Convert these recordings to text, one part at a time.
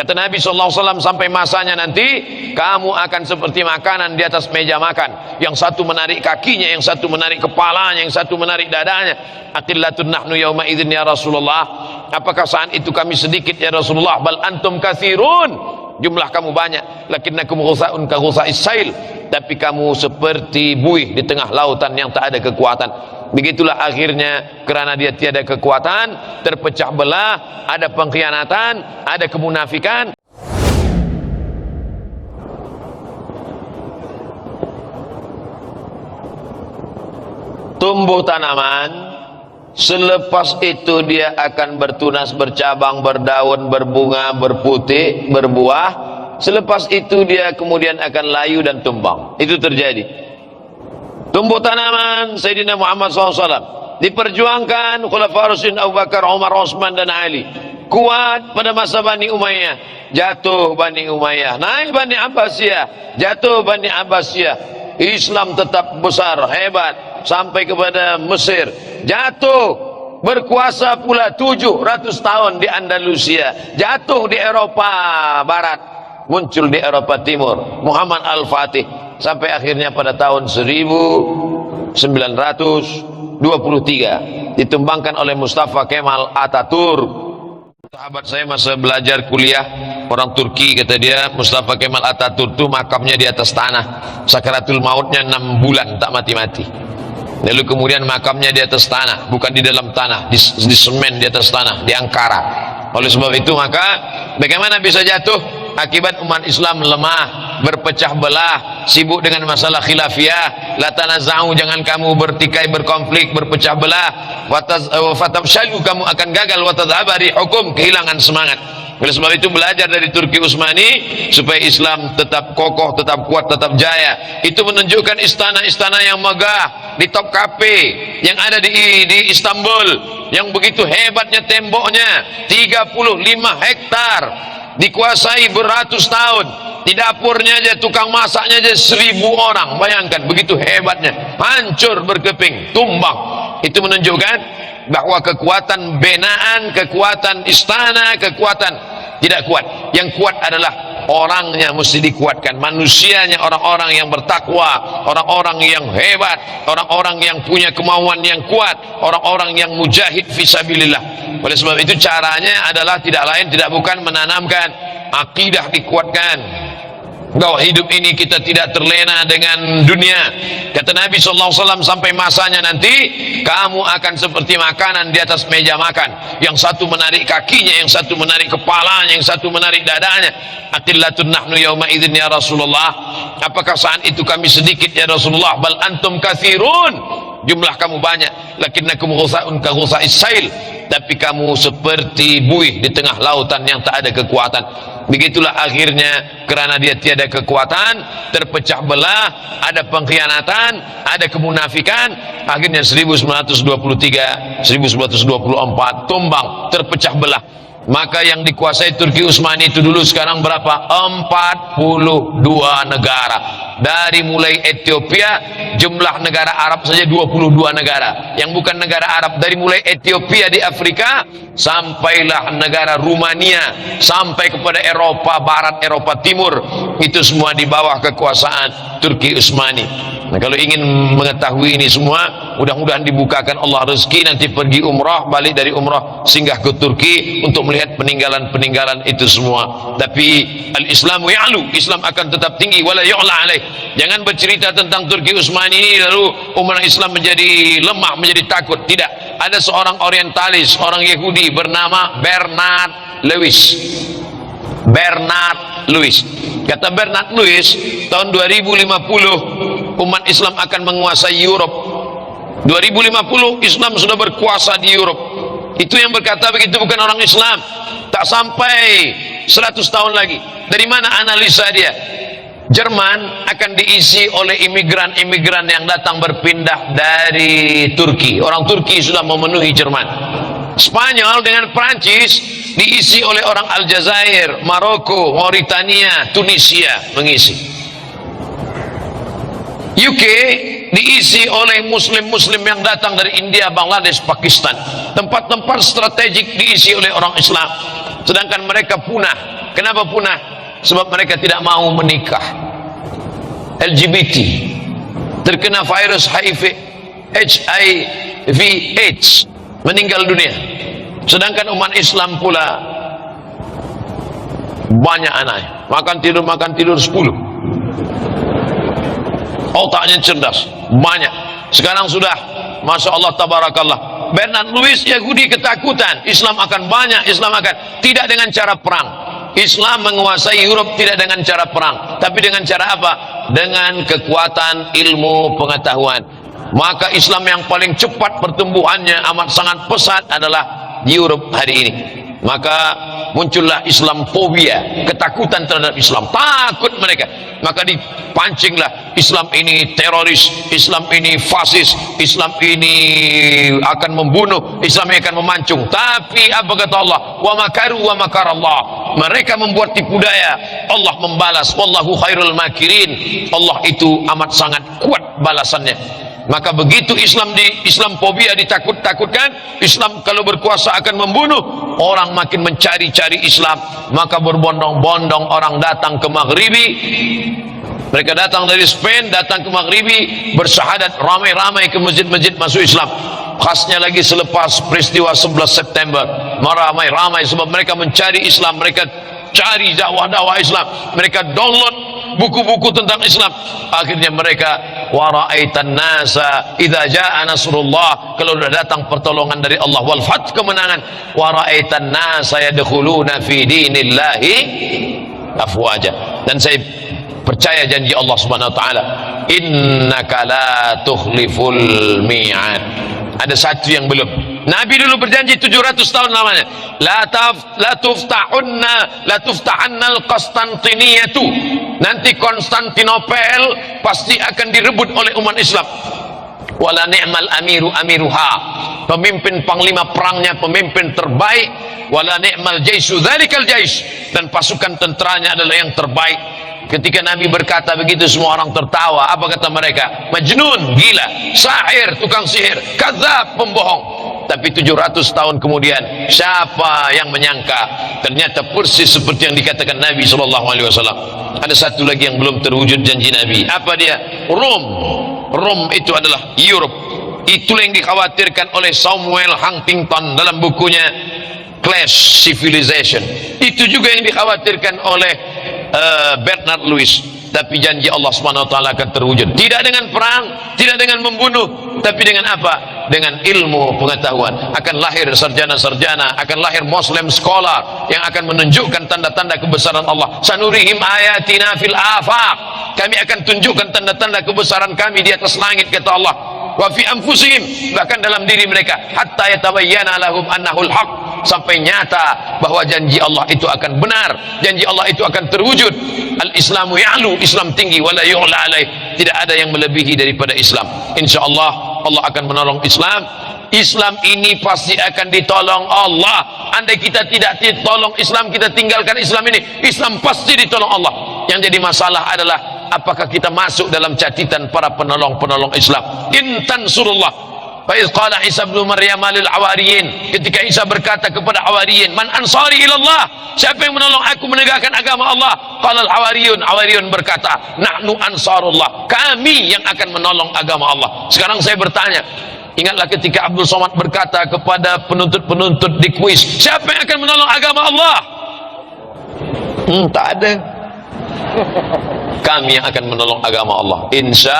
Kata Nabi SAW, sampai masanya nanti kamu akan seperti makanan di atas meja makan. Yang satu menarik kakinya, yang satu menarik kepalanya, yang satu menarik dadanya. Aqillatun nahnu yawma idzin ya Rasulullah. Apakah saat itu kami sedikit ya Rasulullah? Bal antum katsirun. Jumlah kamu banyak. Lakinnakum ghusaun ka ghusa'is sail. Tapi kamu seperti buih di tengah lautan yang tak ada kekuatan. Begitulah akhirnya, kerana dia tiada kekuatan, terpecah belah, ada pengkhianatan, ada kemunafikan. Tumbuh tanaman, selepas itu dia akan bertunas, bercabang, berdaun, berbunga, berputih, berbuah. Selepas itu dia kemudian akan layu dan tumbang. Itu terjadi. Tumbuh tanaman Sayyidina Muhammad SAW diperjuangkan Khulafaur Rasyidin Abu Bakar, Umar, Utsman dan Ali. Kuat pada masa Bani Umayyah, jatuh Bani Umayyah, naik Bani Abbasiyah, jatuh Bani Abbasiyah. Islam tetap besar, hebat sampai kepada Mesir, jatuh. Berkuasa pula 700 tahun di Andalusia, jatuh di Eropa Barat, muncul di Eropa Timur Muhammad Al-Fatih. Sampai akhirnya pada tahun 1923 ditumbangkan oleh Mustafa Kemal Atatürk. Sahabat saya masa belajar kuliah, orang Turki, kata dia Mustafa Kemal Atatürk itu makamnya di atas tanah, sakaratul mautnya 6 bulan tak mati-mati. Lalu kemudian makamnya di atas tanah, bukan di dalam tanah, di semen, di atas tanah, di Ankara. Oleh sebab itu maka bagaimana bisa jatuh? Akibat umat Islam lemah, berpecah belah, sibuk dengan masalah khilafiyah. La tanaza'u, jangan kamu bertikai, berkonflik, berpecah belah. Fatabshalu, kamu akan gagal. Wa tadhhaba rihukum, kehilangan semangat. Oleh sebab itu belajar dari Turki Utsmani supaya Islam tetap kokoh, tetap kuat, tetap jaya. Itu menunjukkan istana-istana yang megah di Topkapi yang ada di Istanbul, yang begitu hebatnya temboknya, 35 hektar, dikuasai beratus tahun. Di dapurnya aja, tukang masaknya aja 1000 orang. Bayangkan begitu hebatnya, hancur berkeping, tumbang. Itu menunjukkan bahwa kekuatan binaan, kekuatan istana, kekuatan tidak kuat. Yang kuat adalah orangnya, mesti dikuatkan, manusianya, orang-orang yang bertakwa, orang-orang yang hebat, orang-orang yang punya kemauan yang kuat, orang-orang yang mujahid fisabilillah. Oleh sebab itu caranya adalah tidak lain, tidak bukan menanamkan akidah, dikuatkan bahwa hidup ini kita tidak terlena dengan dunia. Kata Nabi SAW, sampai masanya nanti kamu akan seperti makanan di atas meja makan. Yang satu menarik kakinya, yang satu menarik kepalanya, yang satu menarik dadanya. Aqillatun nahnu yawma idzin ya Rasulullah. Apakah saat itu kami sedikit ya Rasulullah? Bal antum katsirun. Jumlah kamu banyak. Lakinnakum ghusaun ka ghusa'is sail. Tapi kamu seperti buih di tengah lautan yang tak ada kekuatan. Begitulah akhirnya, kerana dia tiada kekuatan, terpecah belah, ada pengkhianatan, ada kemunafikan. Akhirnya 1923, 1924 tumbang, terpecah belah. Maka yang dikuasai Turki Utsmani itu dulu, sekarang berapa? 42 negara. Dari mulai Ethiopia, jumlah negara Arab saja 22 negara. Yang bukan negara Arab, dari mulai Ethiopia di Afrika sampailah negara Rumania, sampai kepada Eropa Barat, Eropa Timur, itu semua di bawah kekuasaan Turki Utsmani. Nah, kalau ingin mengetahui ini semua, mudah-mudahan dibukakan Allah rezeki, nanti pergi umrah, balik dari umrah singgah ke Turki untuk melihat peninggalan-peninggalan itu semua. Tapi al-Islamu ya'lu, Islam akan tetap tinggi, wala yu'la alaih. Jangan bercerita tentang Turki Utsmani ini lalu umat Islam menjadi lemah, menjadi takut. Tidak. Ada seorang orientalis, orang Yahudi bernama Bernard Lewis. Bernard Lewis. Kata Bernard Lewis, tahun 2050 umat Islam akan menguasai Europe. 2050 Islam sudah berkuasa di Europe. Itu yang berkata begitu bukan orang Islam. Tak sampai 100 tahun lagi. Dari mana analisa dia? Jerman akan diisi oleh imigran-imigran yang datang berpindah dari Turki. Orang Turki sudah memenuhi Jerman. Spanyol dengan Prancis diisi oleh orang Aljazair, Maroko, Mauritania, Tunisia mengisi. UK diisi oleh muslim-muslim yang datang dari India, Bangladesh, Pakistan. Tempat-tempat strategik diisi oleh orang Islam. Sedangkan mereka punah. Kenapa punah? Sebab mereka tidak mau menikah. LGBT terkena virus HIV AIDS, meninggal dunia. Sedangkan umat Islam pula banyak anak, makan tidur 10. Otaknya cerdas, banyak. Sekarang sudah, Masya Allah, Tabarakallah. Bernard Lewis, Yahudi ketakutan Islam akan banyak, Islam akan, tidak dengan cara perang. Islam menguasai Europe tidak dengan cara perang, tapi dengan cara apa? Dengan kekuatan ilmu pengetahuan. Maka Islam yang paling cepat pertumbuhannya, amat sangat pesat, adalah di Europe hari ini. Maka muncullah Islamfobia, ketakutan terhadap Islam, takut mereka. Maka dipancinglah Islam ini teroris, Islam ini fasis, Islam ini akan membunuh, Islam ini akan memancung. Tapi apa kata Allah? Wa makaru wa makar Allah. Mereka membuat tipu daya, Allah membalas. Wallahu khairul makirin. Allah itu amat sangat kuat balasannya. Maka begitu Islamfobia ditakut-takutkan, Islam kalau berkuasa akan membunuh, orang makin mencari-cari Islam. Maka berbondong-bondong orang datang ke Maghribi. Mereka datang dari Spain, datang ke Maghribi, bersyahadat ramai-ramai ke masjid-masjid masuk Islam. Khasnya lagi selepas peristiwa 11 September, ramai-ramai sebab mereka mencari Islam, mereka cari dakwah-dakwah Islam, mereka download buku-buku tentang Islam. Akhirnya mereka wara'aitan nasa idza jaa nasrullah, kalau sudah datang pertolongan dari Allah, wal fath, kemenangan, wara'aitan nasa yadkhuluna fi dinillahi afwaja. Dan saya percaya janji Allah Subhanahu wa taala, innaka la tukhliful mi'ad. Ada satu yang belum. Nabi dulu berjanji 700 tahun lamanya, la tuftahanna al-Qastantiniyatu, nanti Konstantinopel pasti akan direbut oleh umat Islam. Wala ni'mal amiru amiruha, pemimpin panglima perangnya pemimpin terbaik. Wala ni'mal jaisu dzalikal jais, dan pasukan tenteranya adalah yang terbaik. Ketika Nabi berkata begitu, semua orang tertawa. Apa kata mereka? Majnun, gila, sahir, tukang sihir, kadzab, pembohong. Tapi 700 tahun kemudian, siapa yang menyangka ternyata persis seperti yang dikatakan Nabi SAW. Ada satu lagi yang belum terwujud janji Nabi. Apa dia? Rom itu adalah Europe. Itulah yang dikhawatirkan oleh Samuel Huntington dalam bukunya Clash Civilization. Itu juga yang dikhawatirkan oleh Bernard Lewis. Tapi janji Allah SWT akan terwujud, tidak dengan perang, tidak dengan membunuh, tapi dengan apa? Dengan ilmu pengetahuan. Akan lahir sarjana-sarjana, akan lahir Muslim scholar yang akan menunjukkan tanda-tanda kebesaran Allah. Sanurihim ayatina fil afaq, kami akan tunjukkan tanda-tanda kebesaran kami di atas langit, kata Allah. Wa fi anfusihim, bahkan dalam diri mereka, hatta yatabayyana lahum annahul haq, sampai nyata bahwa janji Allah itu akan benar, janji Allah itu akan terwujud. Al-Islamu ya'lu, Islam tinggi, wala yu'la alaih, tidak ada yang melebihi daripada Islam. Insyaallah Allah akan menolong Islam. Islam ini pasti akan ditolong Allah. Andai kita tidak ditolong Islam, kita tinggalkan Islam ini, Islam pasti ditolong Allah. Yang jadi masalah adalah apakah kita masuk dalam catatan para penolong-penolong Islam. In tansurullah, Faiz qala Isa bin Maryam lil Hawariyin, ketika Isa berkata kepada Hawariyin, man ansari ilallah, siapa yang menolong aku menegakkan agama Allah? Qala al Hawariyun berkata, nahnu ansarullah, kami yang akan menolong agama Allah. Sekarang saya bertanya, ingatlah ketika Abdul Somad berkata kepada penuntut-penuntut di kuis, siapa yang akan menolong agama Allah? Tak ada. Kami yang akan menolong agama Allah, insya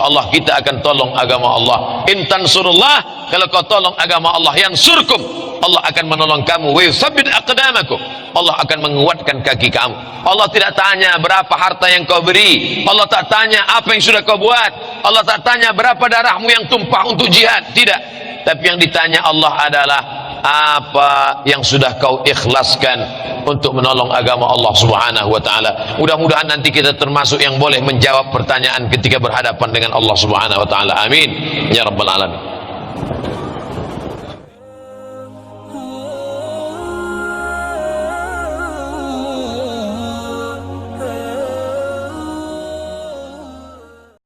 Allah kita akan tolong agama Allah. In tansurullah, kalau kau tolong agama Allah, yansurkum, Allah akan menolong kamu. Wa yuthabbit aqdamakum, Allah akan menguatkan kaki kamu. Allah tidak tanya berapa harta yang kau beri, Allah tak tanya apa yang sudah kau buat, Allah tak tanya berapa darahmu yang tumpah untuk jihad, tidak. Tapi yang ditanya Allah adalah apa yang sudah kau ikhlaskan untuk menolong agama Allah Subhanahu wa taala. Mudah-mudahan nanti kita termasuk yang boleh menjawab pertanyaan ketika berhadapan dengan Allah Subhanahu wa taala. Amin ya rabbal alamin.